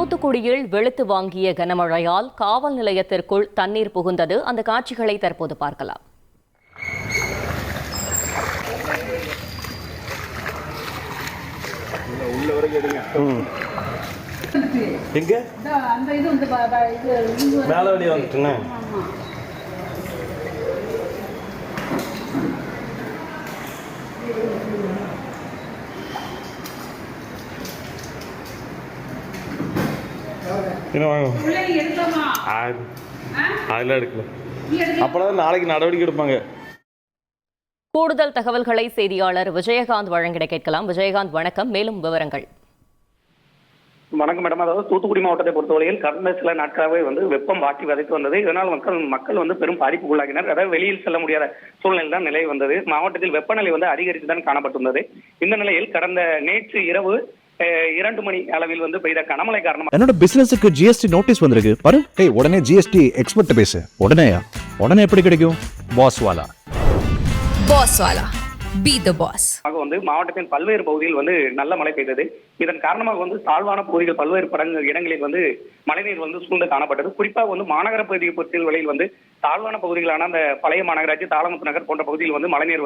தூத்துக்குடியில் வெளுத்து வாங்கிய கனமழையால் காவல் நிலையத்திற்குள் தண்ணீர் புகுந்தது. அந்த காட்சிகளை தற்போது பார்க்கலாம். நாளைக்கு நடவடிக்கை எடுப்பாங்க. கூடுதல் தகவல்களை செய்தியாளர் விஜயகாந்த் வழங்கிட கேட்கலாம். விஜயகாந்த், வணக்கம். மேலும் விவரங்கள். வணக்கம் மேடம். அதாவது தூத்துக்குடி மாவட்டத்தை பொறுத்தவரையில் கடந்த சில நாட்களாகவே வெப்பம் வாட்டி வதைத்து வந்தது. இதனால் மக்கள் பெரும் பாதிப்புக்குள்ளாகினர். அதாவது வெளியில் செல்ல முடியாத சூழ்நிலை தான் நிலை வந்தது. மாவட்டத்தில் வெப்பநிலை அதிகரித்து தான் காணப்பட்டுள்ளது. இந்த நிலையில் கடந்த நேற்று இரவு 2 மணி அளவில் பெய்த கனமழை காரணமாக என்னோட பிசினஸுக்கு ஜிஎஸ்டி நோட்டீஸ் வந்திருக்கு பாரு. உடனே ஜிஎஸ்டி எக்ஸ்பர்ட் பேசு. உடனே எப்படி கிடைக்கும்? பாஸ்வாலா Be the boss. மாவட்டத்தின் பல்வேறு பகுதியில் நல்ல மழை பெய்தது. இதன் காரணமாக தாழ்வான பகுதிகள் பல்வேறு இடங்களில் மழைநீர் சூழ்ந்து காணப்பட்டது. குறிப்பாக மாநகர பகுதியை பொறுத்தவரையில் தாழ்வான பகுதிகளான அந்த பழைய மாநகராட்சி, தாளமுத்து நகர் போன்ற பகுதியில் மழைநீர்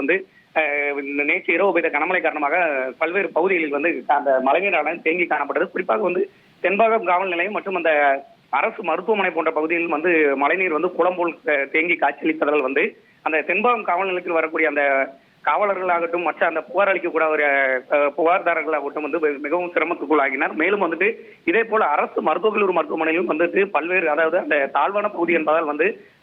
நேற்று இரவு பெய்த கனமழை காரணமாக பல்வேறு பகுதிகளில் அந்த மழைநீரான தேங்கி காணப்பட்டது. குறிப்பாக தென்பாகம் காவல் நிலையம் மற்றும் அந்த அரசு மருத்துவமனை போன்ற பகுதியில் மழைநீர் குளம் போல் தேங்கி காட்சியளித்ததால் அந்த தென்பாகம் காவல் நிலையத்தில் வரக்கூடிய அந்த காவலர்களாகட்டும் மற்ற அந்த புகார் அளிக்கக்கூட ஒரு புகார்தாரர்களாகட்டும் மிகவும் சிரமத்துக்குள்ளாகினர். மேலும் இதே போல அரசு மருத்துவக் கல்லூரி மருத்துவமனையிலும் பல்வேறு, அதாவது அந்த தாழ்வான பகுதி என்பதால்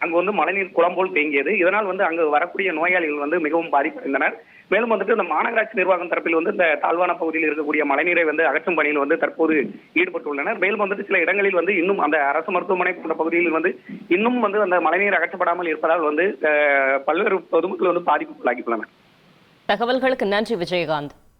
அங்கு மழைநீர் குளம் போல் தேங்கியது. இதனால் அங்கு வரக்கூடிய நோயாளிகள் மிகவும் பாதிப்படைந்தனர். மேலும் இந்த மாநகராட்சி நிர்வாகம் தரப்பில் இந்த தாழ்வான பகுதியில் இருக்கக்கூடிய மழைநீரை அகற்றும் பணியில் தற்போது ஈடுபட்டுள்ளனர். மேலும் சில இடங்களில் இன்னும் அந்த அரசு மருத்துவமனை போன்ற பகுதியில் இன்னும் அந்த மழைநீர் அகற்றப்படாமல் இருப்பதால் பல்வேறு பொதுமக்கள் பாதிப்புக்குள்ளாகியுள்ளனர். தகவல்களுக்கு நன்றி விஜயகாந்த்.